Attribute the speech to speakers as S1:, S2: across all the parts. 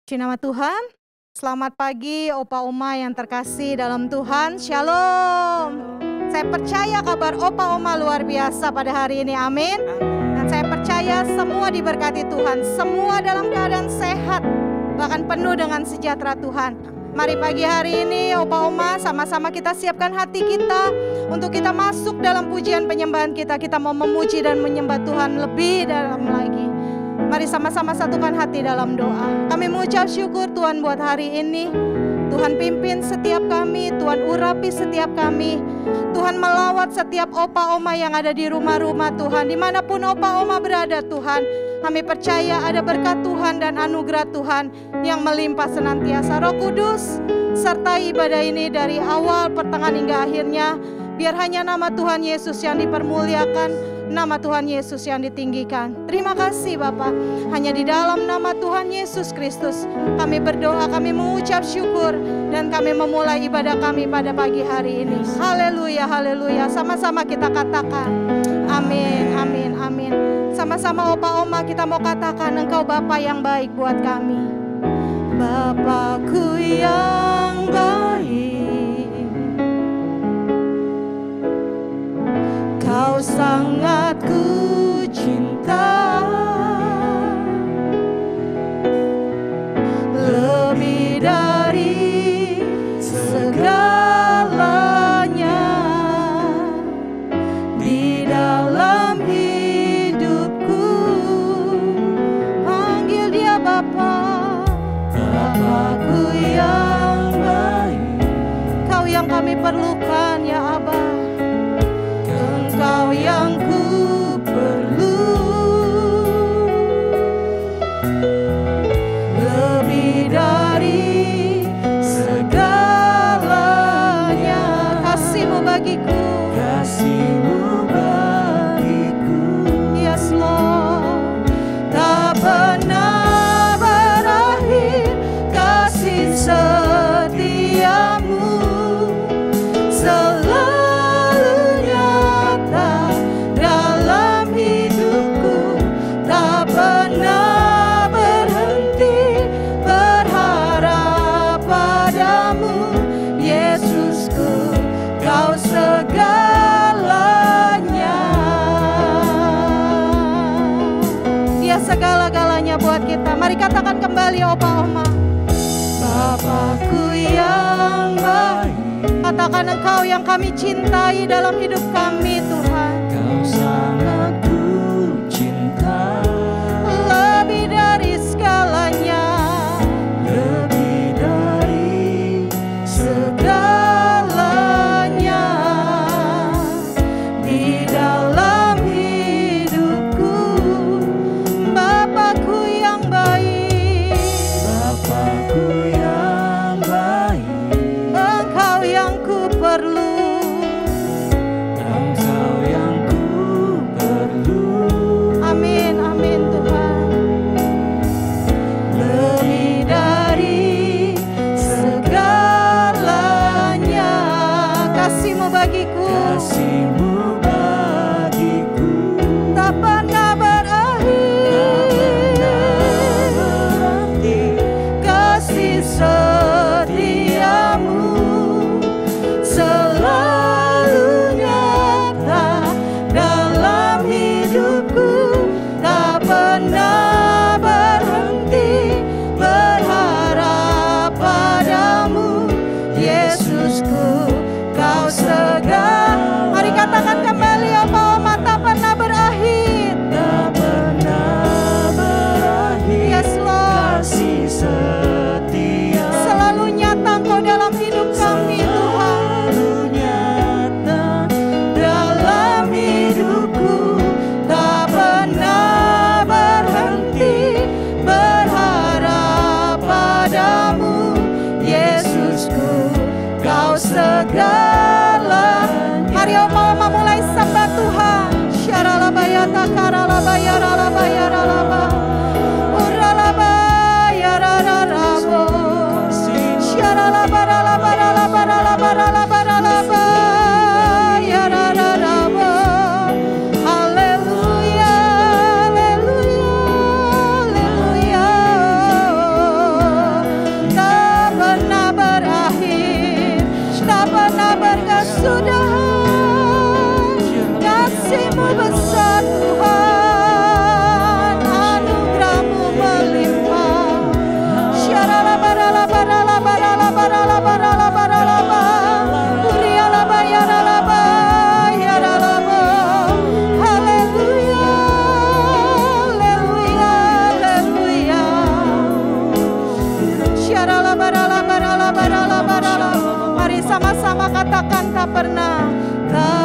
S1: Puji nama Tuhan. Selamat pagi Opa Oma yang terkasih dalam Tuhan. Shalom. Saya percaya kabar Opa Oma luar biasa pada hari ini. Amin. Dan saya percaya semua diberkati Tuhan. Semua dalam keadaan sehat. Bahkan penuh dengan sejahtera Tuhan. Mari pagi hari ini Opa Oma sama-sama kita siapkan hati kita untuk kita masuk dalam pujian penyembahan kita. Kita mau memuji dan menyembah Tuhan lebih dalam lagi. Mari sama-sama satukan hati dalam doa. Kami mengucap syukur Tuhan buat hari ini. Tuhan pimpin setiap kami, Tuhan urapi setiap kami. Tuhan melawat setiap Opa Oma yang ada di rumah-rumah Tuhan. Dimanapun Opa Oma berada Tuhan, kami percaya ada berkat Tuhan dan anugerah Tuhan yang melimpah senantiasa. Roh Kudus, sertai ibadah ini dari awal, pertengahan hingga akhirnya. Biar hanya nama Tuhan Yesus yang dipermuliakan, nama Tuhan Yesus yang ditinggikan. Terima kasih Bapa. Hanya di dalam nama Tuhan Yesus Kristus kami berdoa, kami mengucap syukur, dan kami memulai ibadah kami pada pagi hari ini. Haleluya, haleluya. Sama-sama kita katakan amin, amin, amin. Sama-sama Opa Oma kita mau katakan, Engkau Bapa yang baik buat kami. Bapakku yang baik, Kau sangat ku cinta, lebih dari segalanya di dalam hidupku. Panggil dia Bapa, Bapakku yang baik. Kau yang kami perlukan ya Abba. Engkau yang ku perlu, lebih dari segalanya. Kasih-Mu bagiku, kasih-Mu bagiku. Yes Lord, tak pernah berakhir kasih setiamu. Segala-galanya buat kita. Mari katakan kembali Opa Oma. Bapakku yang baik. Katakan Engkau yang kami cintai dalam hidup kami Tuhan.
S2: Kau sangat ku cinta,
S1: lebih dari segalanya,
S2: lebih dari
S1: segalanya di dalam hidupku. Bapakku yang baik,
S2: Bapakku yang baik.
S1: Engkau yang ku perlu,
S2: Engkau yang ku perlu.
S1: amin, amin Tuhan. Lebih dari segalanya, kasih-Mu bagiku,
S2: Kasih-Mu bagiku
S1: tak pernah berakhir. Kasih setiamu selalu nyata dalam hidupku. Tak pernah berhenti berharap padamu, Yesusku, Kau segala. Mari katakan kembali Opa Oma, tak pernah berakhir.
S2: tak pernah berakhir.
S1: Yes Lord,
S2: Kasih setia
S1: selalu nyata Engkau dalam hidup kami Tuhan.
S2: selalu nyata
S1: Dalam hidupku tak pernah berhenti oma katakan tak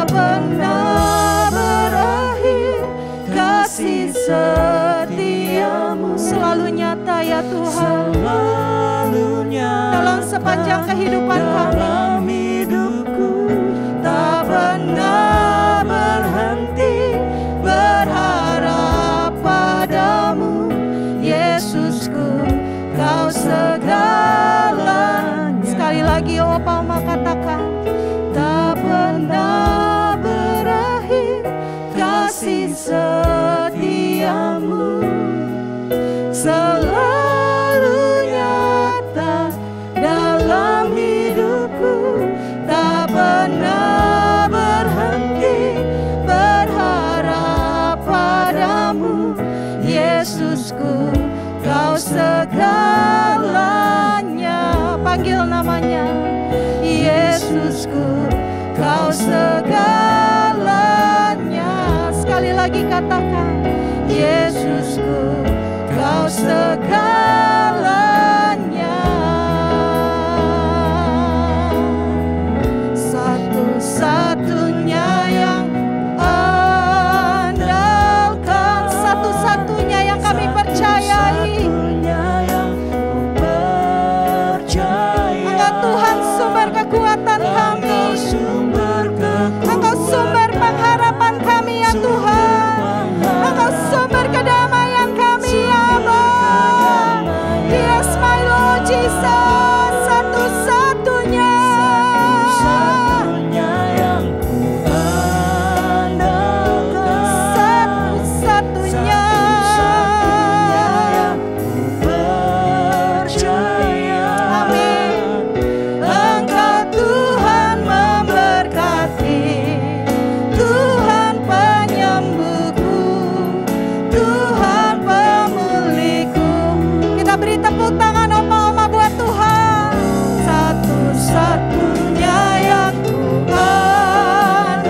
S1: pernah berakhir. Kasih setiamu selalu nyata ya Tuhan,
S2: selalu nyata
S1: dalam sepanjang kehidupan kami.
S2: dalam hidupku, tak pernah berhenti berharap padamu, Yesusku, kau segalanya.
S1: Sekali lagi opa oma katakan,
S2: Tak pernah berakhir kasih setiamu, selalu nyata dalam hidupku, tak pernah berhenti berharap padamu, Yesusku, kau segalanya.
S1: panggil namanya.
S2: Yesusku, kau
S1: Segalanya. Sekali lagi katakan,
S2: Yesusku, kau
S1: segalanya. Satu-satunya yang andalkan, satu-satunya yang kami percayai. Engkau Tuhan sumber kekuatan kami, Engkau sumber pengharapan kami ya Tuhan, Engkau sumber kedamaian kami ya Allah. Yes my Lord Jesus, satu-satunya. Satu-satunya. Amin. Engkau Tuhan memberkati, Tuhan penyembuhku, Tuhan pemulihku. Kita beri tepuk tangan oma-oma buat Tuhan. Satu-satunya yang ku andalkan,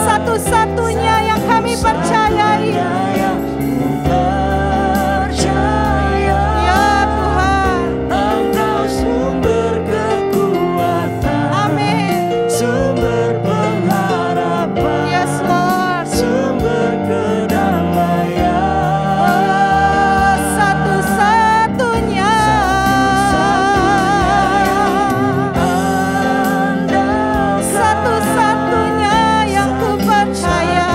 S1: satu-satunya yang kami percayai. Ya Tuhan.
S2: Engkau sumber kekuatan,
S1: Amin.
S2: sumber pengharapan,
S1: Yes Lord.
S2: sumber kedamaian.
S1: Oh, satu-satunya. Satu-satunya yang ku percaya.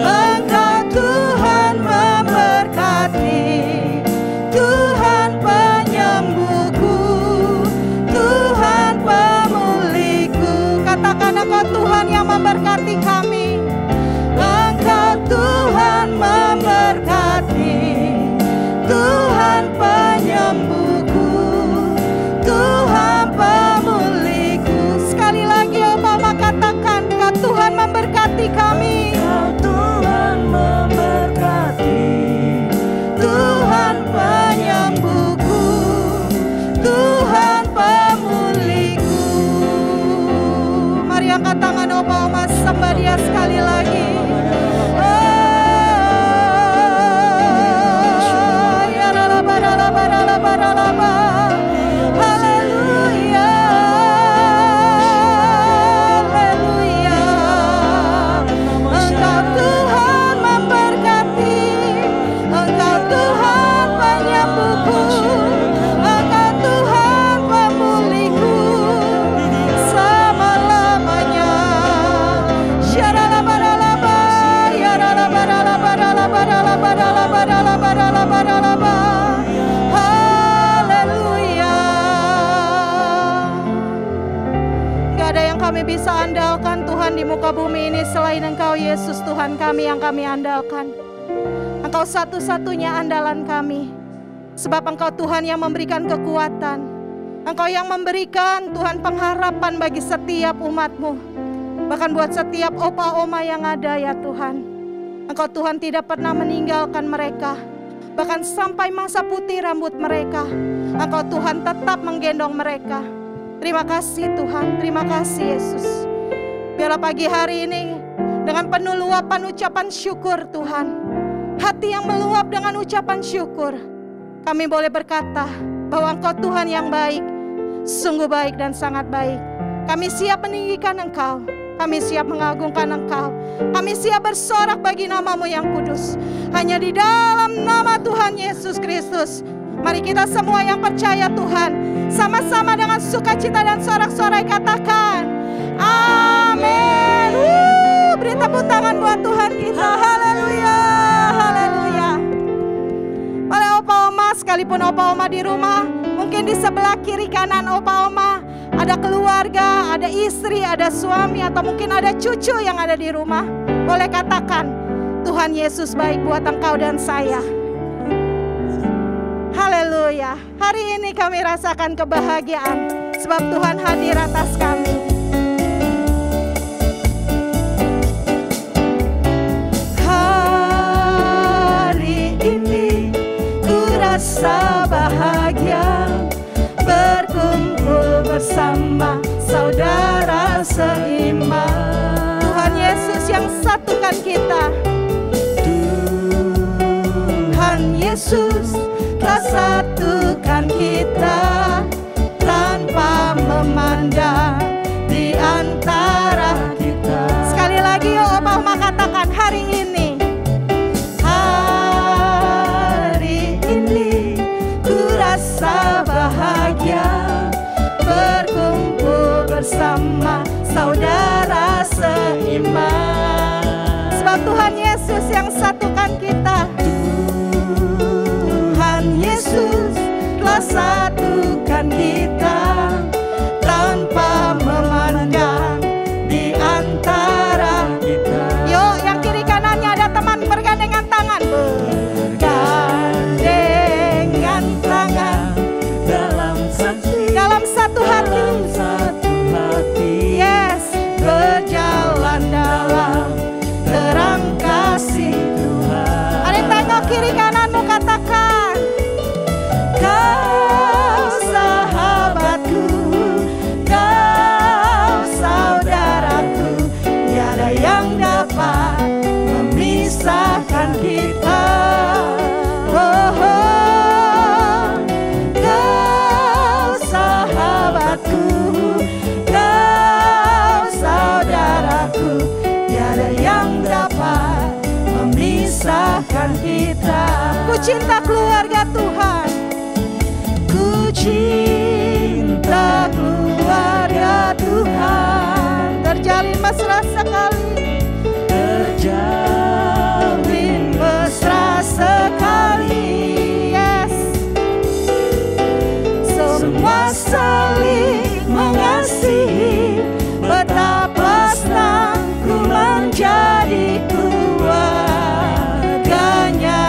S1: Engkau Tuhan memberkati, Tuhan penyembuhku, Tuhan pemulihku. Katakan Engkau Tuhan yang memberkati kami. Engkau Tuhan memberkati, Tuhan penyembuhku, Tuhan pemulihku. Sekali lagi Obama katakan, Kau Tuhan memberkati kami.
S2: Tuhan memberkati,
S1: Tuhan penyembuhku, Tuhan pemulihku. Mari angkat tangan Obama, sembah Dia sekali lagi. Oh, ya ralaba, ralaba, ralaba, ralaba. Haleluya, haleluya. Engkau Tuhan memberkati, Engkau Tuhan penyembuhku, Engkau Tuhan pemulihku selama-lamanya. Syaralabaralaba, yaralabaralabaralabaralabaralabaralabaralabaralabaralaba. Haleluya. Gak ada yang kami bisa andalkan Tuhan di muka bumi ini selain Engkau Yesus Tuhan kami yang kami andalkan. Engkau satu-satunya andalan kami. Sebab Engkau Tuhan yang memberikan kekuatan, Engkau yang memberikan Tuhan pengharapan bagi setiap umat-Mu. Bahkan buat setiap opa oma yang ada ya Tuhan. Engkau Tuhan tidak pernah meninggalkan mereka. Bahkan sampai masa putih rambut mereka, Engkau Tuhan tetap menggendong mereka. Terima kasih Tuhan, terima kasih Yesus. Biarlah pagi hari ini dengan penuh luapan ucapan syukur Tuhan. Hati yang meluap dengan ucapan syukur. kami boleh berkata bahwa Engkau Tuhan yang baik, sungguh baik dan sangat baik. Kami siap meninggikan Engkau, kami siap mengagungkan Engkau, kami siap bersorak bagi nama-Mu yang kudus. Hanya di dalam nama Tuhan Yesus Kristus, mari kita semua yang percaya Tuhan, sama-sama dengan sukacita dan sorak-sorai katakan, amin. Beri tepuk tangan buat Tuhan kita. Haleluya, haleluya. Oleh Opa Oma, sekalipun Opa Oma di rumah, mungkin di sebelah kiri kanan Opa Oma ada keluarga, ada istri, ada suami, atau mungkin ada cucu yang ada di rumah. Boleh katakan, Tuhan Yesus baik buat engkau dan saya. Haleluya. Hari ini kami rasakan kebahagiaan sebab Tuhan hadir atas kami. Hari ini ku rasa bahagia berkumpul bersama saudara seiman. Tuhan Yesus yang satukan kita. Tuhan Yesus telah satukan kita tanpa memandang di antara kita. Sekali lagi yuk Opa Oma katakan, hari ini. Hari ini ku rasa bahagia berkumpul bersama saudara seiman. Sebab Tuhan Yesus yang satukan kita. Yesus telah satukan kita tanpa memandang di antara kita. Yuk, yang kiri kanannya ada teman, bergandengan tangan. Bergandengan tangan dalam satu hati. Yes, berjalan dalam terang kasih Tuhan. Ada yang tengok kiri kananmu, katakan, Kau sahabatku, Kau saudaraku, tiada yang dapat memisahkan kita. Oh, oh. Kau sahabatku, Kau saudaraku, tiada yang dapat memisahkan kita. Ku cinta keluarga Tuhan. Cinta keluarga Tuhan terjalin mesra sekali, terjalin mesra sekali. Yes, semua saling mengasihi, betapa senang ku menjadi keluarganya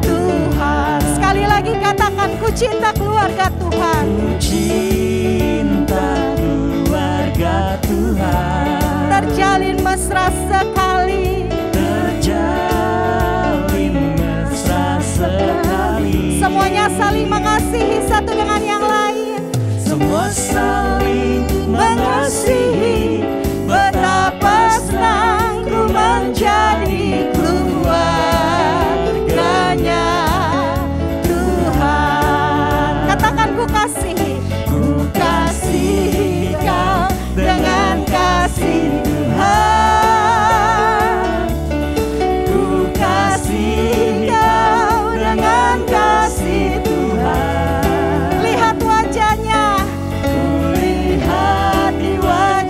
S1: Tuhan. Sekali lagi katakan, ku cinta keluarga Tuhan. Ku cinta keluarga Tuhan. Terjalin mesra sekali. Terjalin mesra sekali. Semuanya saling mengasihi satu dengan yang lain. Semua saling mengasihi, betapa senang ku menjadi keluarganya. Ku kasihi kau dengan kasih Tuhan. Ku kasihi kau dengan kasih Tuhan. Lihat wajahnya, ku lihat di wajah.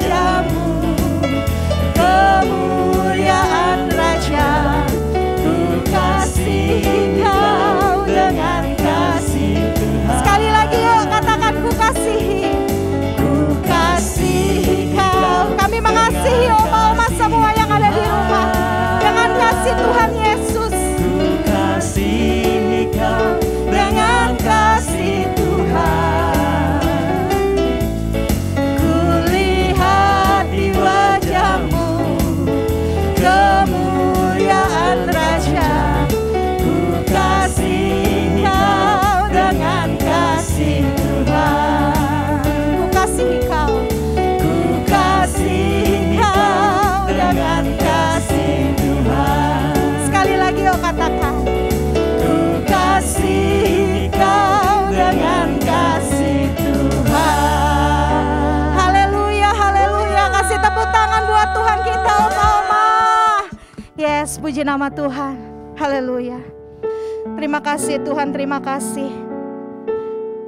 S1: Tuhan kita, Opa Oma. Yes, puji nama Tuhan. Haleluya. Terima kasih Tuhan, terima kasih.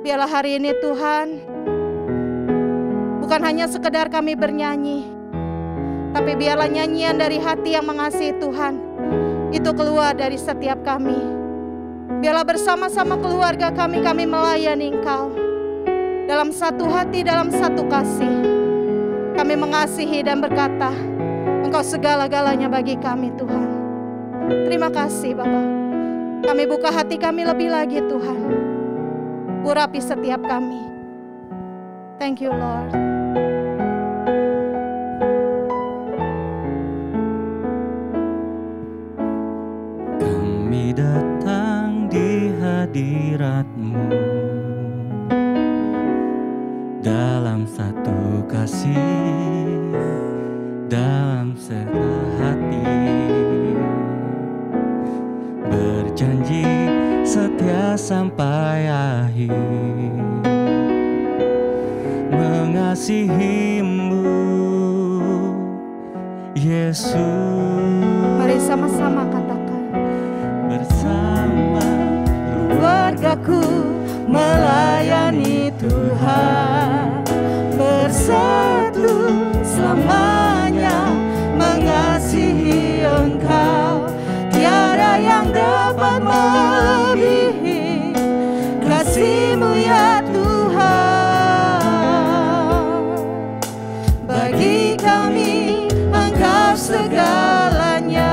S1: Biarlah hari ini Tuhan, bukan hanya sekedar kami bernyanyi, tapi biarlah nyanyian dari hati yang mengasihi Tuhan itu keluar dari setiap kami. Biarlah bersama-sama keluarga kami melayani Engkau dalam satu hati, dalam satu kasih. Kami mengasihi dan berkata, Engkau segala-galanya bagi kami Tuhan. Terima kasih Bapa. Kami buka hati kami lebih lagi Tuhan. Urapi setiap kami. Thank you Lord.
S2: Kami datang di hadirat-Mu dalam satu kasih, dalam sehati, berjanji setia sampai akhir, mengasihi-Mu Yesus.
S1: Mari sama-sama katakan,
S2: bersama keluargaku melayani Tuhan, bersatu selamanya mengasihi Engkau. Tiada yang dapat melebihi kasih-Mu ya Tuhan. Bagi kami Engkau segalanya.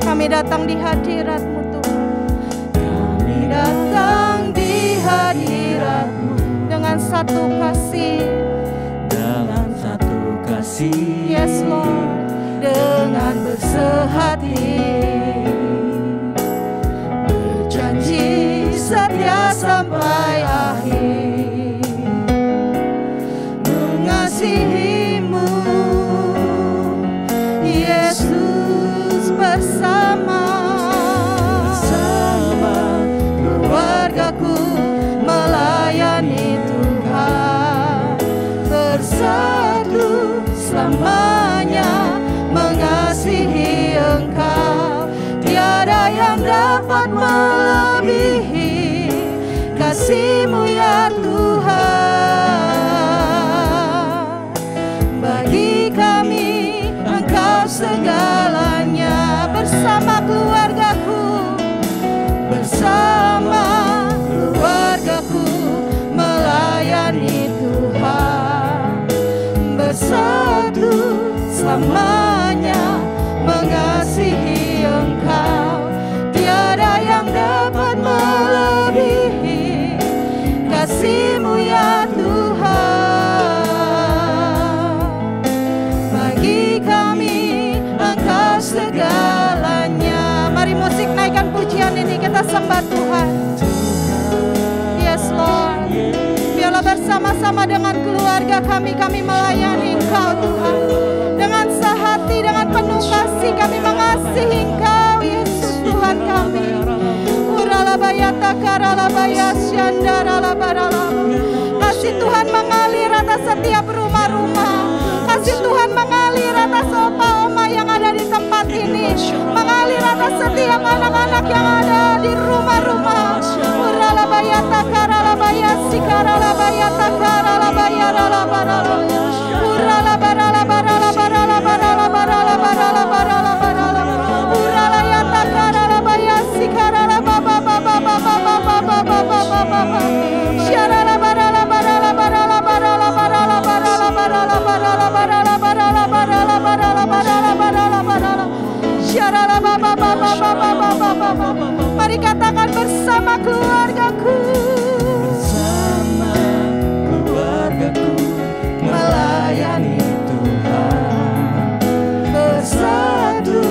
S1: kami datang di hadirat-Mu Tuhan.
S2: Kami datang di hadirat-Mu
S1: Dengan satu kasih.
S2: dalam satu kasih.
S1: Yes Lord.
S2: Dengan bersehati, berjanji setia sampai akhir, mengasihi-Mu Yesus. Bersama keluargaku melayani Tuhan, bersatu selamanya mengasihi Engkau. Tiada yang dapat melebihi kasih-Mu ya Tuhan. Bagi kami Engkau segalanya. Bersama keluargaku, bersama keluargaku melayani Tuhan, bersatu selamanya mengasihi Engkau. Tiada yang dapat melebihi kasih-Mu ya Tuhan. Bagi kami Engkau segalanya. Mari musik naikkan pujian ini, kita sembah Tuhan. Yes Lord. Biarlah bersama-sama dengan keluarga kami melayani Engkau Tuhan. Dengan sehati, dengan penuh kasih kami mengasihi Engkau Yesus Tuhan kami. Uralabayata karalabaya syandaralabaralaba. Kasih Tuhan mengalir atas setiap rumah-rumah. Kasih Tuhan mengalir atas opa oma yang ada di tempat ini. Mengalir atas setiap anak-anak yang ada di rumah-rumah. Uralabayata karalabaya sikaralabayata karalabaya ralabaralaba. Uralayata karalabaya sikaralababababababababababababa. Mari katakan bersama keluargaku.
S3: Bersama keluargaku melayani Tuhan, bersatu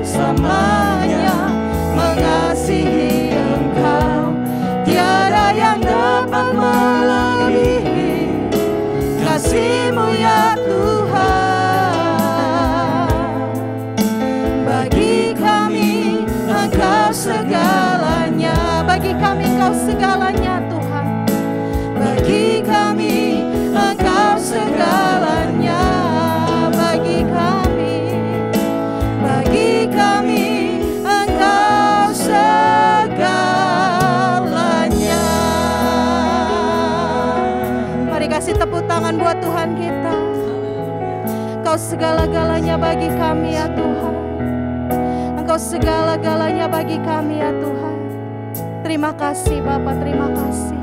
S3: selamanya mengasihi Engkau. Tiada yang dapat melebihi kasih-Mu ya Tuhan. Bagi kami Engkau segalanya. Bagi kami Engkau segalanya Tuhan. Bagi kami Engkau
S1: tepuk tangan buat Tuhan kita. Engkau segala-galanya bagi kami ya Tuhan. Engkau segala-galanya bagi kami ya Tuhan. Terima kasih Bapa, terima kasih.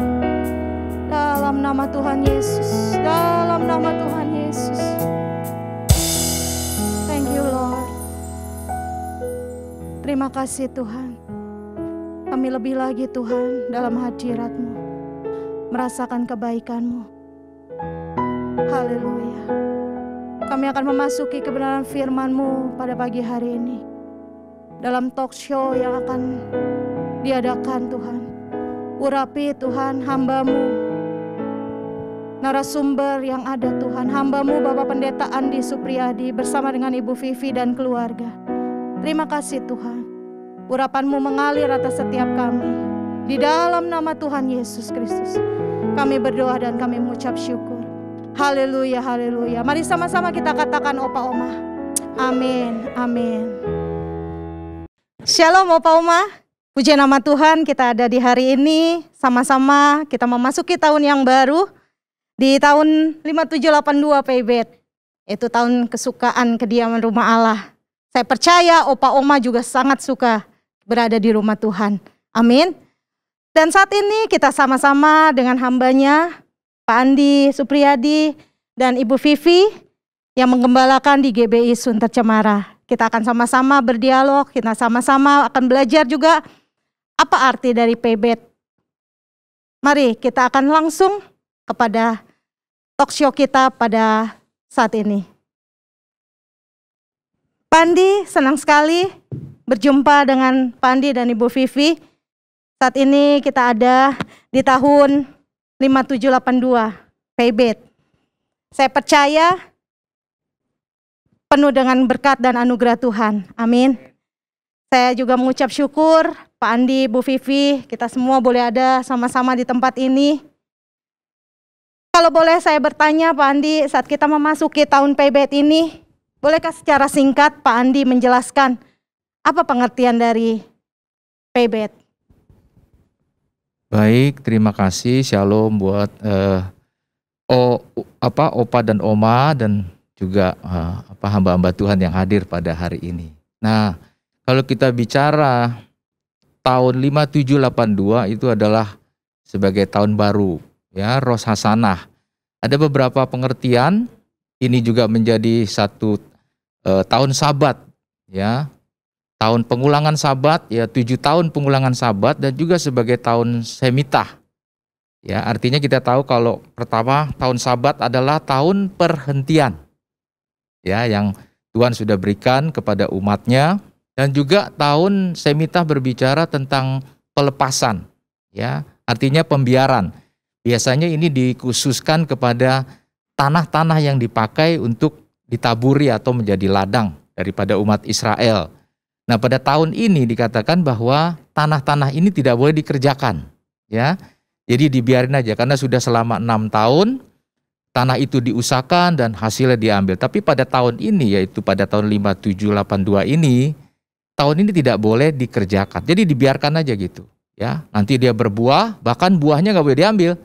S1: Dalam nama Tuhan Yesus, dalam nama Tuhan Yesus. Thank you Lord. Terima kasih Tuhan. Kami lebih lagi Tuhan dalam hadirat-Mu, merasakan kebaikan-Mu. Haleluya. Kami akan memasuki kebenaran firman-Mu pada pagi hari ini. Dalam talk show yang akan diadakan Tuhan. Urapi Tuhan hamba-Mu, narasumber yang ada Tuhan. Hamba-Mu Bapak Pendeta Andi Supriyadi bersama dengan Ibu Vivi dan keluarga. Terima kasih Tuhan. Urapan-Mu mengalir atas setiap kami. Di dalam nama Tuhan Yesus Kristus kami berdoa dan kami mengucap syukur. Haleluya, haleluya. Mari sama-sama kita katakan Opa Oma. Amin, amin. Shalom Opa Oma. Puji nama Tuhan, kita ada di hari ini. Sama-sama kita memasuki tahun yang baru. Di tahun 5782 PIBET. Itu tahun kesukaan kediaman rumah Allah. Saya percaya Opa Oma juga sangat suka berada di rumah Tuhan. Amin. Dan saat ini kita sama-sama dengan hambanya Pak Andi Supriyadi dan Ibu Vivi yang menggembalakan di GBI Sunter Cemara. Kita akan sama-sama berdialog, kita sama-sama akan belajar juga apa arti dari PIBET. Mari kita akan langsung kepada talk show kita pada saat ini. Pak Andi, senang sekali berjumpa dengan Pak Andi dan Ibu Vivi. Saat ini kita ada di tahun 5782 PIBET. Saya percaya penuh dengan berkat dan anugerah Tuhan. Amin. Saya juga mengucap syukur Pak Andi, Bu Vivi, kita semua boleh ada sama-sama di tempat ini. Kalau boleh saya bertanya Pak Andi, saat kita memasuki tahun PIBET ini, bolehkah secara singkat Pak Andi menjelaskan apa pengertian dari PIBET?
S4: Baik, terima kasih. Shalom buat Opa dan Oma dan juga hamba-hamba Tuhan yang hadir pada hari ini. Nah, kalau kita bicara tahun 5782 itu adalah sebagai tahun baru, ya, Rosh Hasanah. Ada beberapa pengertian. Ini juga menjadi satu tahun Sabat, ya. Tahun pengulangan Sabat, ya, 7 tahun pengulangan Sabat, dan juga sebagai tahun Shemitah. Ya, artinya kita tahu kalau pertama tahun Sabat adalah tahun perhentian, ya, yang Tuhan sudah berikan kepada umatnya, dan juga tahun Shemitah berbicara tentang pelepasan, ya, artinya pembiaran. Biasanya ini dikhususkan kepada tanah-tanah yang dipakai untuk ditaburi atau menjadi ladang daripada umat Israel. Nah, pada tahun ini dikatakan bahwa tanah-tanah ini tidak boleh dikerjakan, ya. Jadi dibiarin aja karena sudah selama 6 tahun tanah itu diusahakan dan hasilnya diambil. Tapi pada tahun ini, yaitu pada tahun 5782 ini, tahun ini tidak boleh dikerjakan. Jadi dibiarkan aja gitu, ya. Nanti dia berbuah, bahkan buahnya nggak boleh diambil,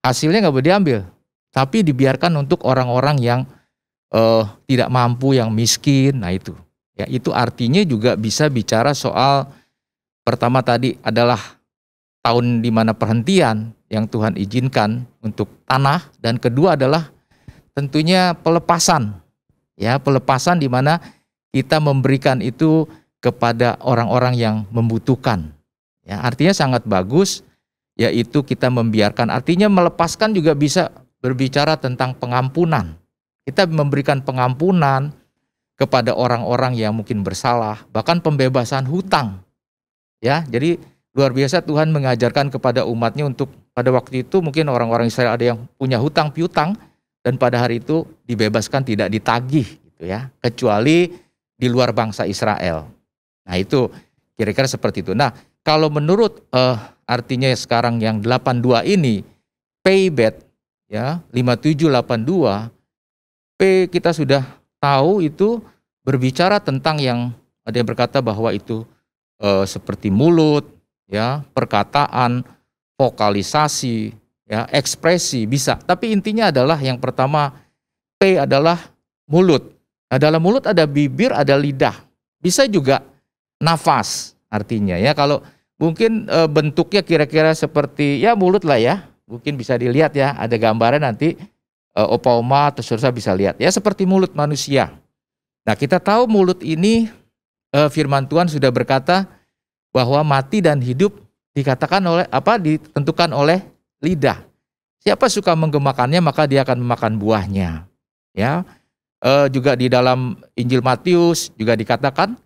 S4: hasilnya nggak boleh diambil. Tapi dibiarkan untuk orang-orang yang tidak mampu, yang miskin. Nah itu. Ya, itu artinya juga bisa bicara soal pertama tadi adalah tahun di mana perhentian yang Tuhan izinkan untuk tanah, dan kedua adalah tentunya pelepasan. Ya, pelepasan di mana kita memberikan itu kepada orang-orang yang membutuhkan. Ya, artinya sangat bagus, yaitu kita membiarkan. Artinya melepaskan juga bisa berbicara tentang pengampunan. Kita memberikan pengampunan kepada orang-orang yang mungkin bersalah, bahkan pembebasan hutang. Ya, jadi luar biasa Tuhan mengajarkan kepada umatnya untuk pada waktu itu mungkin orang-orang Israel ada yang punya hutang piutang dan pada hari itu dibebaskan, tidak ditagih gitu ya, kecuali di luar bangsa Israel. Nah, itu kira-kira seperti itu. Nah, kalau menurut artinya sekarang yang 82 ini PIBET ya 5782 kita sudah tahu itu berbicara tentang yang ada yang berkata bahwa itu seperti mulut, ya, perkataan, vokalisasi, ya, ekspresi bisa. Tapi intinya adalah yang pertama P adalah mulut. Nah, dalam mulut ada bibir, ada lidah. Bisa juga nafas artinya ya. Kalau mungkin bentuknya kira-kira seperti ya mulut lah ya. Mungkin bisa dilihat ya, ada gambarnya nanti Opa Oma atau saudara bisa lihat. Ya seperti mulut manusia. Nah, kita tahu mulut ini firman Tuhan sudah berkata bahwa mati dan hidup ditentukan oleh lidah. Siapa suka menggemakannya maka dia akan memakan buahnya. Ya, juga di dalam Injil Matius juga dikatakan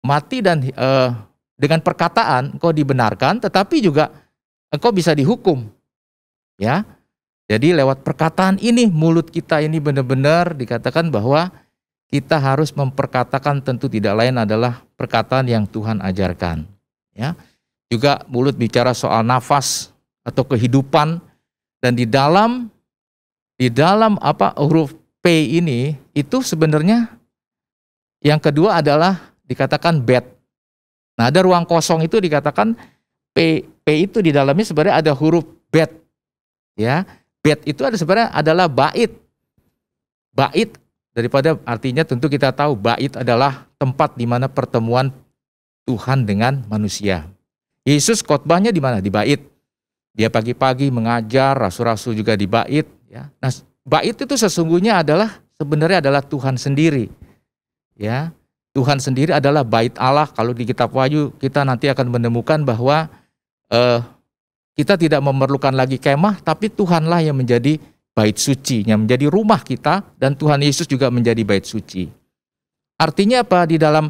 S4: mati dan dengan perkataan engkau dibenarkan, tetapi juga engkau bisa dihukum. Ya, jadi lewat perkataan ini mulut kita ini benar-benar dikatakan bahwa kita harus memperkatakan, tentu tidak lain adalah perkataan yang Tuhan ajarkan. Ya, juga mulut bicara soal nafas atau kehidupan, dan di dalam huruf P ini itu sebenarnya yang kedua adalah dikatakan bed. Nah, ada ruang kosong itu dikatakan P itu di dalamnya sebenarnya ada huruf bed. Ya, bed itu sebenarnya adalah bait. Bait daripada artinya tentu kita tahu bait adalah tempat di mana pertemuan Tuhan dengan manusia. Yesus khotbahnya di mana? Di bait. Dia pagi-pagi mengajar, rasul-rasul juga di bait. Ya. Nah, bait itu sesungguhnya sebenarnya adalah Tuhan sendiri. Ya, Tuhan sendiri adalah bait Allah. Kalau di kitab Wahyu kita nanti akan menemukan bahwa kita tidak memerlukan lagi kemah, tapi Tuhanlah yang menjadi bait suci, yang menjadi rumah kita, dan Tuhan Yesus juga menjadi bait suci. Artinya apa? Di dalam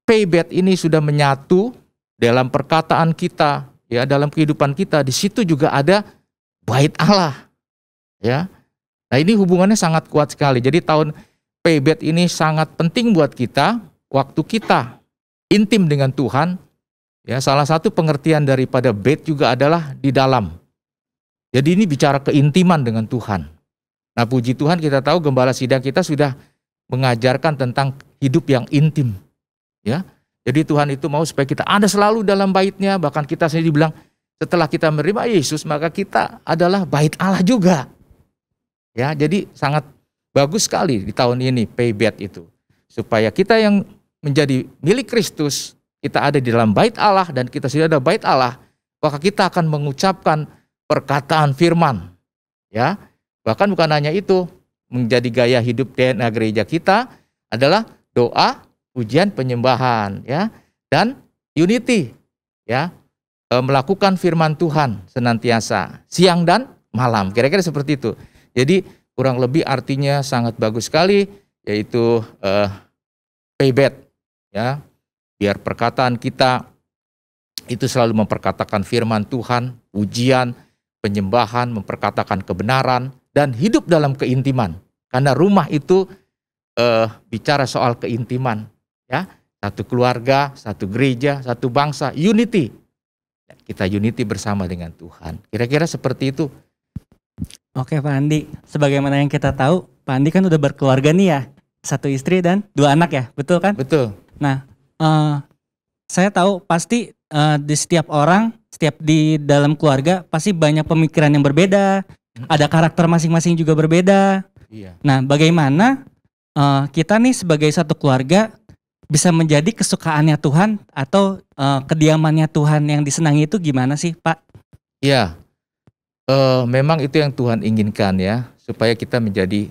S4: P-bed ini sudah menyatu dalam perkataan kita, ya, dalam kehidupan kita. Di situ juga ada bait Allah. Ya. Nah, ini hubungannya sangat kuat sekali. Jadi tahun P-bed ini sangat penting buat kita. Waktu kita intim dengan Tuhan, ya, salah satu pengertian daripada bed juga adalah di dalam. Jadi ini bicara keintiman dengan Tuhan. Nah, puji Tuhan kita tahu gembala sidang kita sudah mengajarkan tentang hidup yang intim. Ya, jadi Tuhan itu mau supaya kita ada selalu dalam baitnya. Bahkan kita sendiri bilang setelah kita menerima Yesus maka kita adalah bait Allah juga. Ya, jadi sangat bagus sekali di tahun ini P-bed itu. Supaya kita yang menjadi milik Kristus, kita ada di dalam bait Allah dan kita sudah ada bait Allah, maka kita akan mengucapkan perkataan firman. Ya, bahkan bukan hanya itu, menjadi gaya hidup DNA gereja kita adalah doa, pujian, penyembahan, ya, dan unity, ya, melakukan firman Tuhan senantiasa siang dan malam, kira-kira seperti itu. Jadi kurang lebih artinya sangat bagus sekali, yaitu P-bed, ya, biar perkataan kita itu selalu memperkatakan firman Tuhan, pujian, penyembahan, memperkatakan kebenaran, dan hidup dalam keintiman. Karena rumah itu bicara soal keintiman, ya, satu keluarga, satu gereja, satu bangsa, unity. Kita unity bersama dengan Tuhan. Kira-kira seperti itu.
S5: Oke Pak Andi, sebagaimana yang kita tahu, Pak Andi kan udah berkeluarga nih ya, 1 istri dan 2 anak ya, betul kan?
S4: Betul.
S5: Nah, saya tahu pasti di setiap orang, setiap di dalam keluarga pasti banyak pemikiran yang berbeda, ada karakter masing-masing juga berbeda.
S4: Iya.
S5: Nah, bagaimana kita nih sebagai satu keluarga bisa menjadi kesukaannya Tuhan atau kediamannya Tuhan yang disenangi itu gimana sih Pak?
S4: Iya. Memang itu yang Tuhan inginkan ya, supaya kita menjadi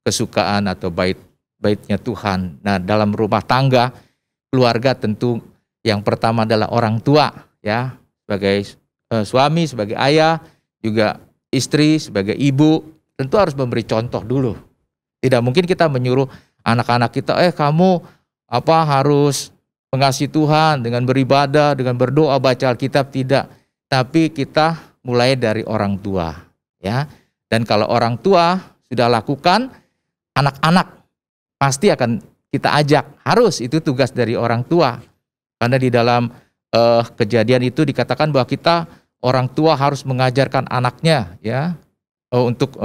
S4: kesukaan atau baitnya Tuhan. Nah, dalam rumah tangga, keluarga tentu yang pertama adalah orang tua ya, sebagai suami, sebagai ayah, juga istri, sebagai ibu, tentu harus memberi contoh dulu. Tidak mungkin kita menyuruh anak-anak kita, kamu harus mengasihi Tuhan dengan beribadah, dengan berdoa, baca Alkitab, tidak. Tapi kita mulai dari orang tua, ya. Dan kalau orang tua sudah lakukan, anak-anak pasti akan kita ajak. Harus, itu tugas dari orang tua. Karena di dalam kejadian itu dikatakan bahwa kita orang tua harus mengajarkan anaknya, ya, untuk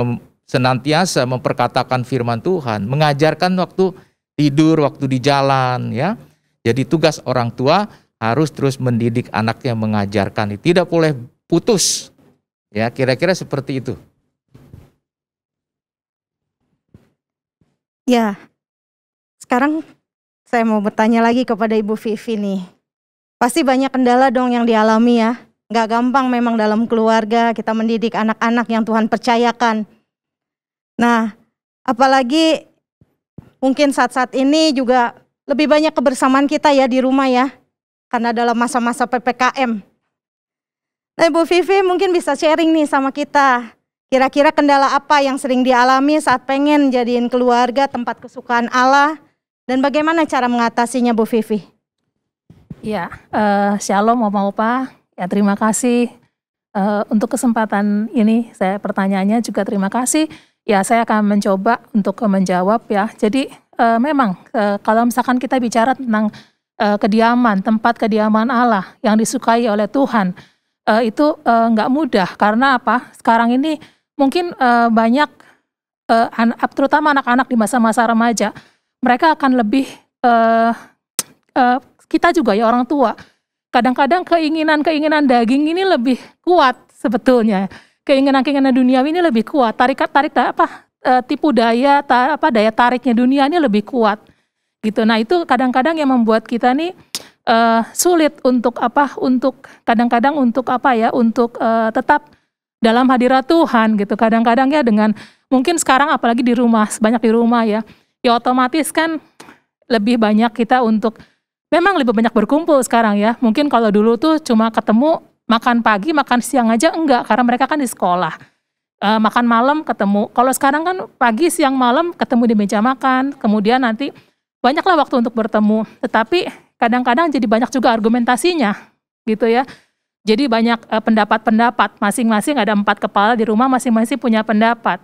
S4: senantiasa memperkatakan firman Tuhan, mengajarkan waktu tidur, waktu di jalan, ya. Jadi tugas orang tua harus terus mendidik anaknya, mengajarkan. Tidak boleh putus. Ya, kira-kira seperti itu.
S1: Ya, sekarang saya mau bertanya lagi kepada Ibu Vivi nih. Pasti banyak kendala dong yang dialami ya. Nggak gampang memang dalam keluarga kita mendidik anak-anak yang Tuhan percayakan. Nah, apalagi mungkin saat-saat ini juga lebih banyak kebersamaan kita ya di rumah ya. Karena dalam masa-masa PPKM. Nah, Ibu Vivi mungkin bisa sharing nih sama kita. Kira-kira kendala apa yang sering dialami saat pengen jadiin keluarga tempat kesukaan Allah, dan bagaimana cara mengatasinya, Bu Vivi?
S3: Ya, Shalom Opa-Opa. Ya, terima kasih untuk kesempatan ini. Saya pertanyaannya juga terima kasih. Ya, saya akan mencoba untuk menjawab ya. Jadi memang kalau misalkan kita bicara tentang kediaman, tempat kediaman Allah yang disukai oleh Tuhan, itu nggak mudah. Karena apa? Sekarang ini mungkin banyak, terutama anak-anak di masa-masa remaja, mereka akan lebih, kita juga ya orang tua, kadang-kadang keinginan-keinginan daging ini lebih kuat sebetulnya. Keinginan-keinginan duniawi ini lebih kuat. Tipu daya, daya tariknya dunia ini lebih kuat. Gitu. Nah, itu kadang-kadang yang membuat kita nih sulit untuk kadang-kadang untuk tetap dalam hadirat Tuhan gitu. Kadang-kadang ya dengan mungkin sekarang apalagi di rumah, banyak di rumah ya otomatis kan lebih banyak kita untuk memang lebih banyak berkumpul sekarang ya. Mungkin kalau dulu tuh cuma ketemu makan pagi, makan siang aja enggak, karena mereka kan di sekolah. Makan malam ketemu. Kalau sekarang kan pagi, siang, malam ketemu di meja makan. Kemudian nanti banyaklah waktu untuk bertemu. Tetapi kadang-kadang jadi banyak juga argumentasinya gitu ya. Jadi banyak pendapat-pendapat. Masing-masing ada 4 kepala di rumah, masing-masing punya pendapat.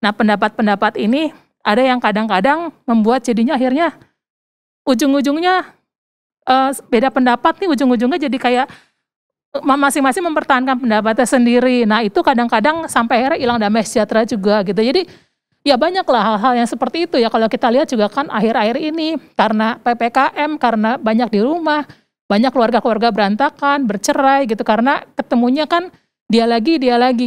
S3: Nah, pendapat-pendapat ini ada yang kadang-kadang membuat jadinya akhirnya ujung-ujungnya beda pendapat nih, ujung-ujungnya jadi kayak masing-masing mempertahankan pendapatnya sendiri. Nah, itu kadang-kadang sampai akhirnya hilang damai sejahtera juga gitu. Jadi ya banyaklah hal-hal yang seperti itu ya. Kalau kita lihat juga kan akhir-akhir ini karena PPKM, karena banyak di rumah, banyak keluarga-keluarga berantakan, bercerai gitu, karena ketemunya kan dia lagi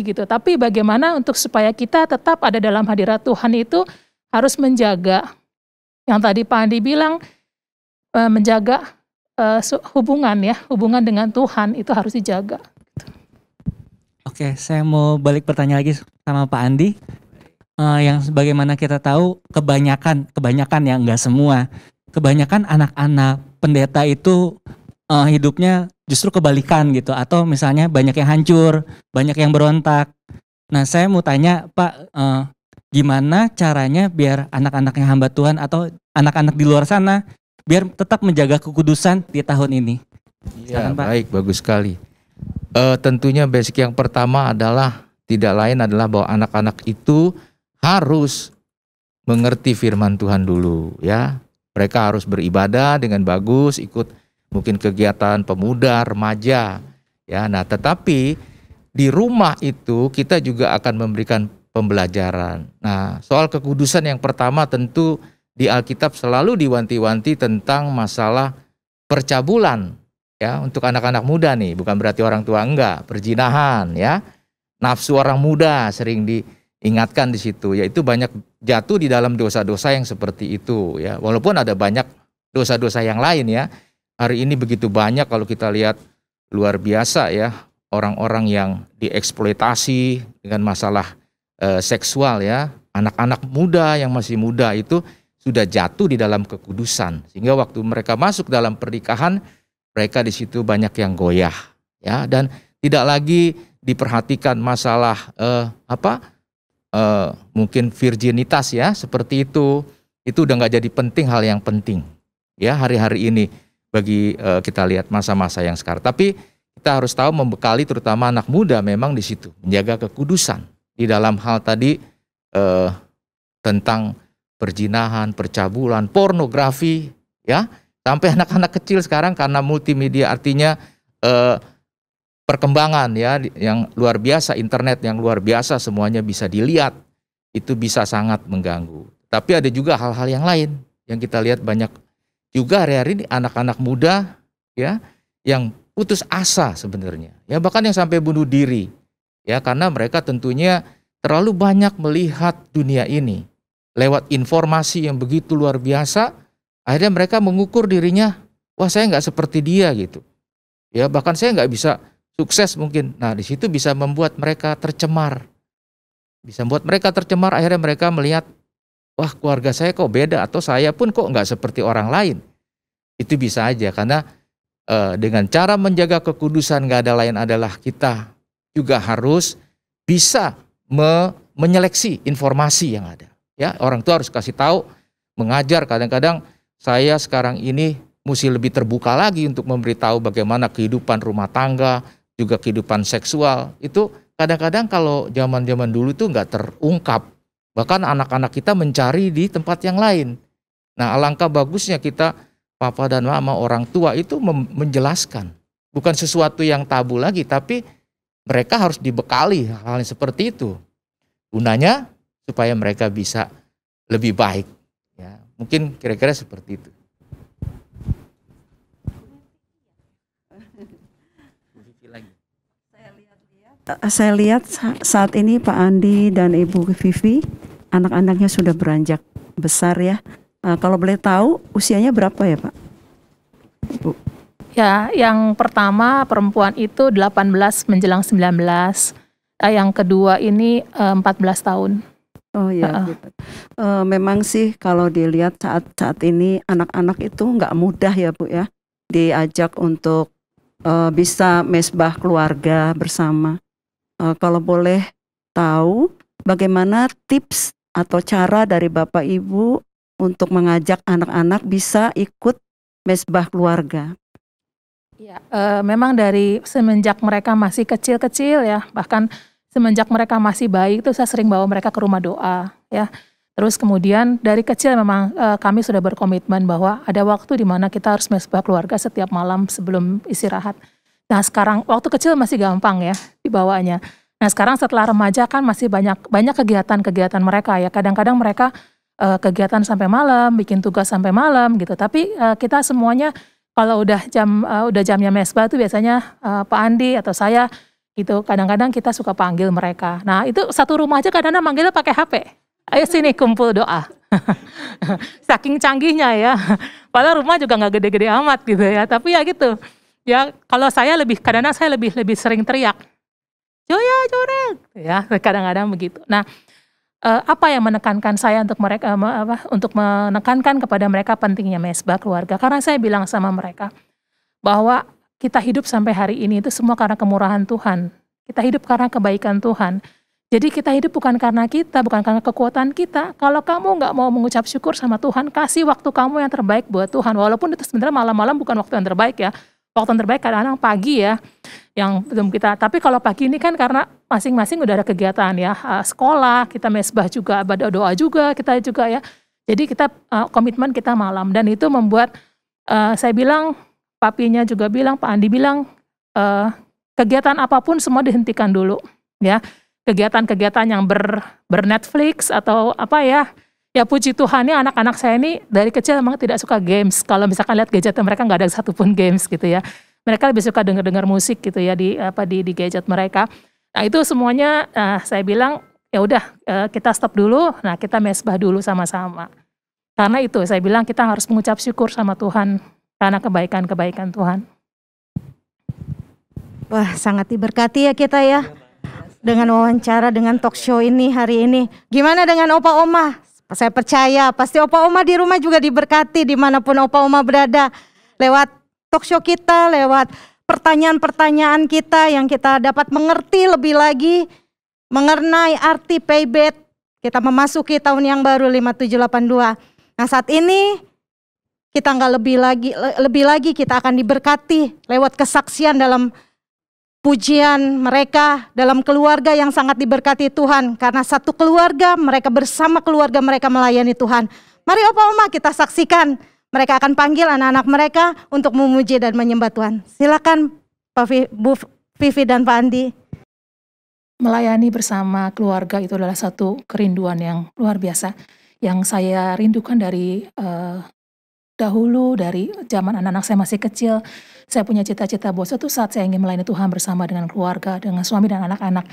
S3: gitu. Tapi bagaimana untuk supaya kita tetap ada dalam hadirat Tuhan itu harus menjaga. Yang tadi Pak Andi bilang, menjaga hubungan dengan Tuhan itu harus dijaga.
S5: Oke, saya mau balik pertanyaan lagi sama Pak Andi. Yang sebagaimana kita tahu kebanyakan ya, enggak semua. Kebanyakan anak-anak pendeta itu hidupnya justru kebalikan gitu, atau misalnya banyak yang hancur, banyak yang berontak. Nah, saya mau tanya Pak, gimana caranya biar anak-anak yang hamba Tuhan atau anak-anak di luar sana biar tetap menjaga kekudusan di tahun ini?
S4: Ya, baik, bagus sekali. Tentunya basic yang pertama adalah tidak lain adalah bahwa anak-anak itu harus mengerti firman Tuhan dulu ya. Mereka harus beribadah dengan bagus, ikut mungkin kegiatan pemuda, remaja ya. Nah, tetapi di rumah itu kita juga akan memberikan pembelajaran. Nah, soal kekudusan yang pertama tentu di Alkitab selalu diwanti-wanti tentang masalah percabulan ya, untuk anak-anak muda nih, bukan berarti orang tua enggak, perzinahan ya. Nafsu orang muda sering diingatkan di situ, yaitu banyak jatuh di dalam dosa-dosa yang seperti itu ya. Walaupun ada banyak dosa-dosa yang lain ya. Hari ini begitu banyak kalau kita lihat, luar biasa ya, orang-orang yang dieksploitasi dengan masalah seksual ya. Anak-anak muda yang masih muda itu sudah jatuh di dalam kekudusan, sehingga waktu mereka masuk dalam pernikahan, mereka di situ banyak yang goyah ya, dan tidak lagi diperhatikan masalah mungkin virginitas ya, seperti itu udah nggak jadi penting, hal yang penting ya hari-hari ini bagi kita lihat masa-masa yang sekarang. Tapi kita harus tahu membekali terutama anak muda memang di situ menjaga kekudusan di dalam hal tadi tentang perzinahan, percabulan, pornografi ya, sampai anak-anak kecil sekarang karena multimedia, artinya perkembangan ya yang luar biasa, internet yang luar biasa, semuanya bisa dilihat, itu bisa sangat mengganggu. Tapi ada juga hal-hal yang lain yang kita lihat banyak juga hari-hari ini anak-anak muda ya yang putus asa sebenarnya ya, bahkan yang sampai bunuh diri Ya, karena mereka tentunya terlalu banyak melihat dunia ini lewat informasi yang begitu luar biasa. Akhirnya mereka mengukur dirinya, wah saya nggak seperti dia gitu. Ya, bahkan saya nggak bisa sukses mungkin. Nah, di situ bisa membuat mereka tercemar. Bisa membuat mereka tercemar, akhirnya mereka melihat, wah keluarga saya kok beda, atau saya pun kok nggak seperti orang lain. Itu bisa aja, karena dengan cara menjaga kekudusan nggak ada lain adalah kita juga harus bisa menyeleksi informasi yang ada. Ya, orang tua harus kasih tahu, mengajar. Kadang-kadang saya sekarang ini mesti lebih terbuka lagi untuk memberitahu bagaimana kehidupan rumah tangga, juga kehidupan seksual. Itu kadang-kadang kalau zaman-zaman dulu tuh nggak terungkap. Bahkan anak-anak kita mencari di tempat yang lain. Nah, alangkah bagusnya kita, papa dan mama, orang tua itu menjelaskan. Bukan sesuatu yang tabu lagi, tapi mereka harus dibekali hal-hal seperti itu. Gunanya supaya mereka bisa lebih baik. Ya, mungkin kira-kira seperti itu.
S6: Saya lihat saat ini Pak Andi dan Ibu Vivi, anak-anaknya sudah beranjak besar ya. Kalau boleh tahu usianya berapa ya Pak? Bu.
S3: Ya, yang pertama perempuan itu 18 menjelang 19. Yang kedua ini 14 tahun.
S6: Oh ya, gitu. Memang sih kalau dilihat saat ini anak-anak itu nggak mudah ya Bu ya, diajak untuk bisa mesbah keluarga bersama. Kalau boleh tahu bagaimana tips atau cara dari Bapak Ibu untuk mengajak anak-anak bisa ikut mesbah keluarga?
S3: Ya, memang dari semenjak mereka masih kecil-kecil ya, bahkan semenjak mereka masih bayi itu saya sering bawa mereka ke rumah doa ya. Terus kemudian dari kecil memang kami sudah berkomitmen bahwa ada waktu di mana kita harus mesbah keluarga setiap malam sebelum istirahat. Nah sekarang waktu kecil masih gampang ya dibawanya. Nah sekarang setelah remaja kan masih banyak kegiatan-kegiatan mereka ya. Kadang-kadang mereka kegiatan sampai malam, bikin tugas sampai malam gitu. Tapi kita semuanya kalau udah jamnya mesbah tuh biasanya Pak Andi atau saya gitu. Kadang-kadang kita suka panggil mereka. Nah itu satu rumah aja kadang-kadang manggilnya pakai HP. Ayo sini kumpul doa. Saking canggihnya ya. Padahal rumah juga nggak gede-gede amat gitu ya. Tapi ya gitu. Ya kalau saya kadang-kadang saya lebih sering teriak. Joya jorek. Ya kadang-kadang begitu. Nah apa yang menekankan saya untuk mereka untuk menekankan kepada mereka pentingnya mesbah keluarga? Karena saya bilang sama mereka bahwa kita hidup sampai hari ini itu semua karena kemurahan Tuhan. Kita hidup karena kebaikan Tuhan. Jadi kita hidup bukan karena kita, bukan karena kekuatan kita. Kalau kamu nggak mau mengucap syukur sama Tuhan, kasih waktu kamu yang terbaik buat Tuhan. Walaupun itu sebenarnya malam-malam bukan waktu yang terbaik ya. Waktu yang terbaik kadang-kadang pagi ya, yang belum kita. Tapi kalau pagi ini kan karena masing-masing udah ada kegiatan ya, sekolah, kita mesbah juga, ibadah doa juga, kita juga ya. Jadi kita komitmen kita malam dan itu membuat saya bilang, papinya juga bilang, Pak Andi bilang, kegiatan apapun semua dihentikan dulu ya. Kegiatan-kegiatan yang ber-Netflix atau apa ya. Ya puji Tuhan ya anak-anak saya ini dari kecil memang tidak suka games. Kalau misalkan lihat gadget mereka nggak ada satupun games gitu ya. Mereka lebih suka dengar musik gitu ya di gadget mereka. Nah itu semuanya saya bilang ya udah kita stop dulu. Nah kita mesbah dulu sama-sama. Karena itu saya bilang kita harus mengucap syukur sama Tuhan karena kebaikan-kebaikan Tuhan.
S1: Wah sangat diberkati ya kita ya. Dengan wawancara, dengan talk show ini hari ini. Gimana dengan Opa Oma? Saya percaya pasti Opa Oma di rumah juga diberkati dimanapun Opa Oma berada. Lewat talk show kita, lewat pertanyaan-pertanyaan kita yang kita dapat mengerti lebih lagi. Mengenai arti payback. Kita memasuki tahun yang baru 5782. Nah saat ini kita nggak lebih lagi kita akan diberkati lewat kesaksian dalam pujian mereka dalam keluarga yang sangat diberkati Tuhan. Karena satu keluarga, mereka bersama keluarga mereka melayani Tuhan. Mari Opa Oma kita saksikan. Mereka akan panggil anak-anak mereka untuk memuji dan menyembah Tuhan. Silakan Bu Vivi dan Pak Andi.
S3: Melayani bersama keluarga itu adalah satu kerinduan yang luar biasa. Yang saya rindukan dari dahulu dari zaman anak-anak saya masih kecil, saya punya cita-cita bahwa suatu saat saya ingin melayani Tuhan bersama dengan keluarga, dengan suami dan anak-anak.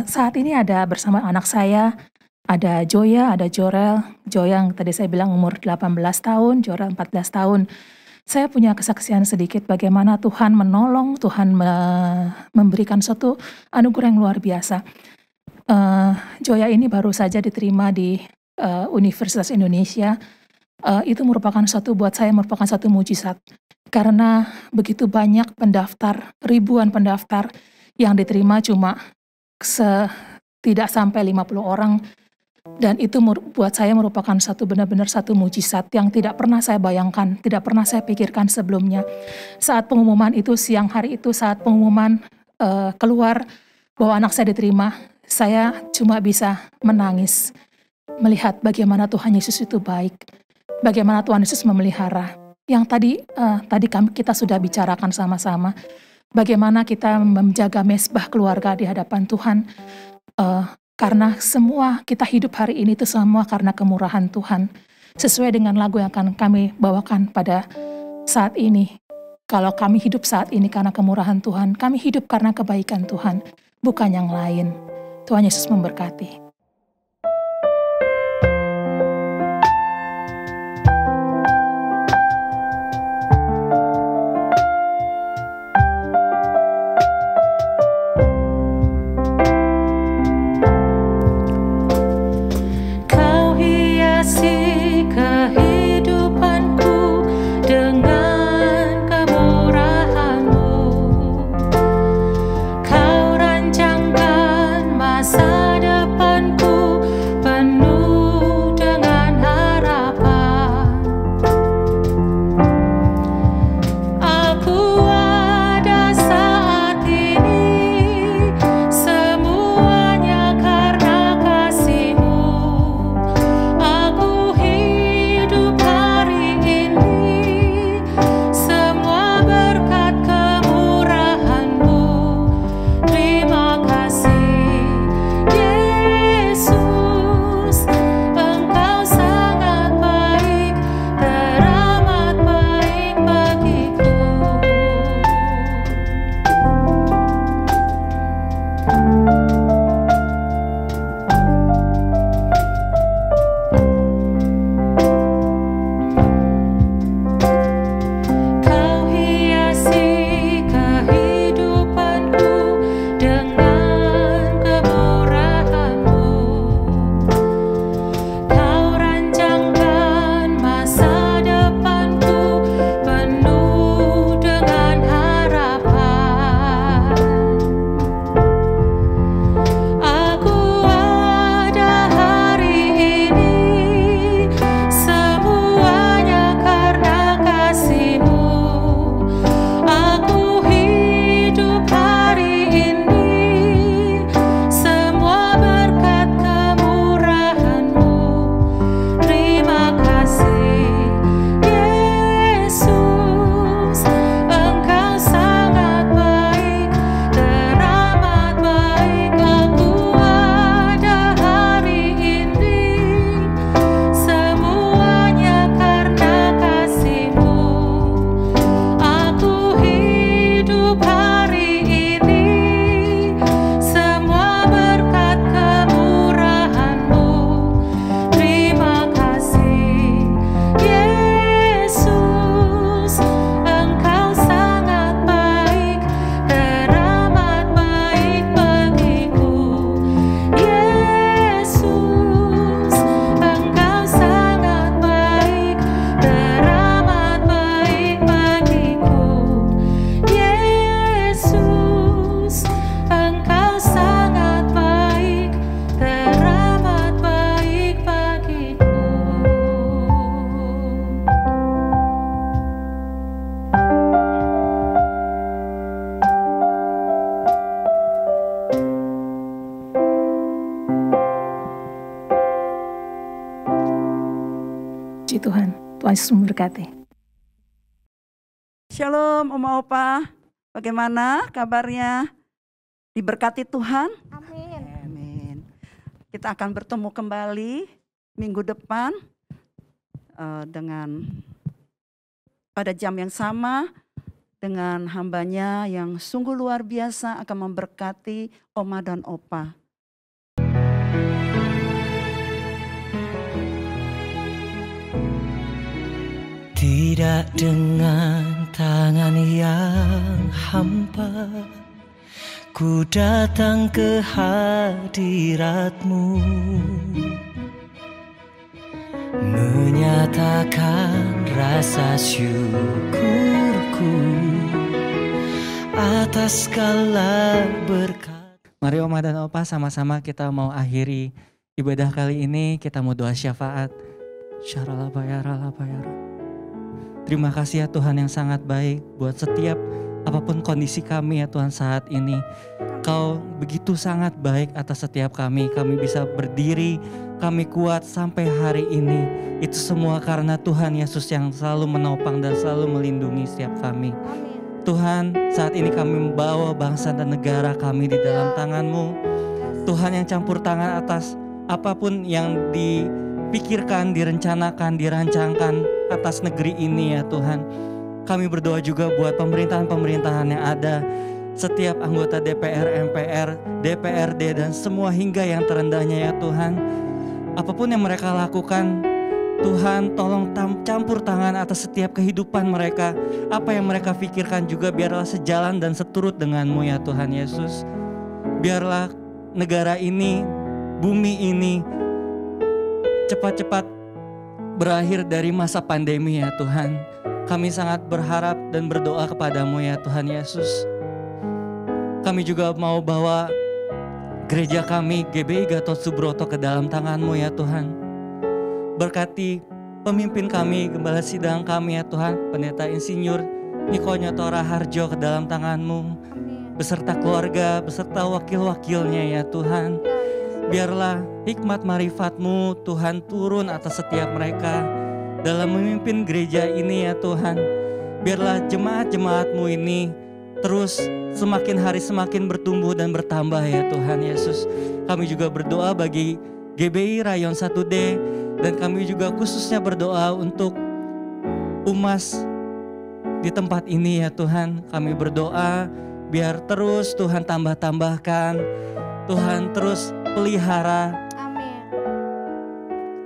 S3: Saat ini ada bersama anak saya, ada Joya, ada Jorel. Joya yang tadi saya bilang umur 18 tahun, Jorel 14 tahun. Saya punya kesaksian sedikit bagaimana Tuhan menolong, Tuhan memberikan suatu anugerah yang luar biasa. Joya ini baru saja diterima di Universitas Indonesia. Itu merupakan buat saya merupakan satu mujizat. Karena begitu banyak pendaftar, ribuan pendaftar yang diterima cuma tidak sampai 50 orang. Dan itu buat saya merupakan benar-benar satu mujizat yang tidak pernah saya bayangkan, tidak pernah saya pikirkan sebelumnya. Saat pengumuman itu, siang hari itu, saat pengumuman keluar bahwa anak saya diterima, saya cuma bisa menangis. Melihat bagaimana Tuhan Yesus itu baik, bagaimana Tuhan Yesus memelihara. Yang tadi kita sudah bicarakan sama-sama, bagaimana kita menjaga mesbah keluarga di hadapan Tuhan. Karena semua kita hidup hari ini itu semua karena kemurahan Tuhan. Sesuai dengan lagu yang akan kami bawakan pada saat ini. Kalau kami hidup saat ini karena kemurahan Tuhan, kami hidup karena kebaikan Tuhan, bukan yang lain. Tuhan Yesus memberkati. Puji Tuhan, Tuhan Yesus memberkati.
S6: Shalom Oma Opa, bagaimana kabarnya? Diberkati Tuhan?
S1: Amin.
S6: Amin. Kita akan bertemu kembali minggu depan dengan pada jam yang sama dengan hambanya yang sungguh luar biasa akan memberkati Oma dan Opa.
S7: Tidak dengan tangan yang hampa, ku datang ke hadirat-Mu, menyatakan rasa syukurku atas segala berkat.
S5: Mari Oma dan Opa sama-sama kita mau akhiri ibadah kali ini. Kita mau doa syafaat. Terima kasih ya Tuhan yang sangat baik buat setiap apapun kondisi kami ya Tuhan saat ini. Kau begitu sangat baik atas setiap kami. Kami bisa berdiri, kami kuat sampai hari ini. Itu semua karena Tuhan Yesus yang selalu menopang dan selalu melindungi setiap kami. Tuhan, saat ini kami membawa bangsa dan negara kami di dalam tangan-Mu. Tuhan yang campur tangan atas apapun yang dipikirkan, direncanakan, dirancangkan atas negeri ini ya Tuhan. Kami berdoa juga buat pemerintahan-pemerintahan yang ada, setiap anggota DPR, MPR, DPRD dan semua hingga yang terendahnya ya Tuhan. Apapun yang mereka lakukan, Tuhan tolong campur tangan atas setiap kehidupan mereka. Apa yang mereka pikirkan juga biarlah sejalan dan seturut dengan-Mu ya Tuhan Yesus. Biarlah negara ini, bumi ini cepat-cepat berakhir dari masa pandemi ya Tuhan. Kami sangat berharap dan berdoa kepada-Mu ya Tuhan Yesus. Kami juga mau bawa gereja kami GBI Gatot Subroto ke dalam tangan-Mu ya Tuhan. Berkati pemimpin kami, gembala sidang kami ya Tuhan, Pendeta Insinyur Niko Nyotora Harjo ke dalam tangan-Mu, beserta keluarga, beserta wakil-wakilnya ya Tuhan. Biarlah hikmat marifat-Mu Tuhan turun atas setiap mereka dalam memimpin gereja ini ya Tuhan. Biarlah jemaat-jemaat-Mu ini terus semakin hari semakin bertumbuh dan bertambah ya Tuhan Yesus. Kami juga berdoa bagi GBI Rayon 1D, dan kami juga khususnya berdoa untuk UMAS di tempat ini ya Tuhan. Kami berdoa biar terus Tuhan tambah-tambahkan, Tuhan terus pelihara.
S1: Amin.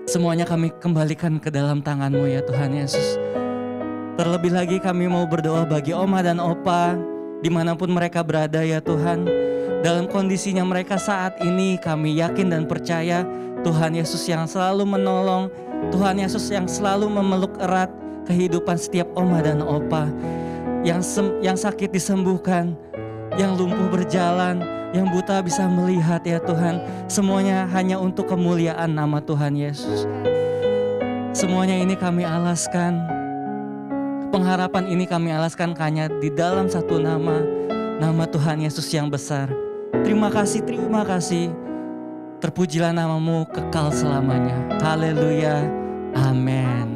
S5: Semuanya kami kembalikan ke dalam tangan-Mu ya Tuhan Yesus. Terlebih lagi kami mau berdoa bagi Oma dan Opa dimanapun mereka berada ya Tuhan. Dalam kondisinya mereka saat ini, kami yakin dan percaya Tuhan Yesus yang selalu menolong, Tuhan Yesus yang selalu memeluk erat kehidupan setiap Oma dan Opa. Yang sakit disembuhkan, yang lumpuh berjalan, yang buta bisa melihat ya Tuhan. Semuanya hanya untuk kemuliaan nama Tuhan Yesus. Semuanya ini kami alaskan, pengharapan ini kami alaskan hanya di dalam satu nama, nama Tuhan Yesus yang besar. Terima kasih, terima kasih. Terpujilah nama-Mu kekal selamanya. Haleluya. Amin.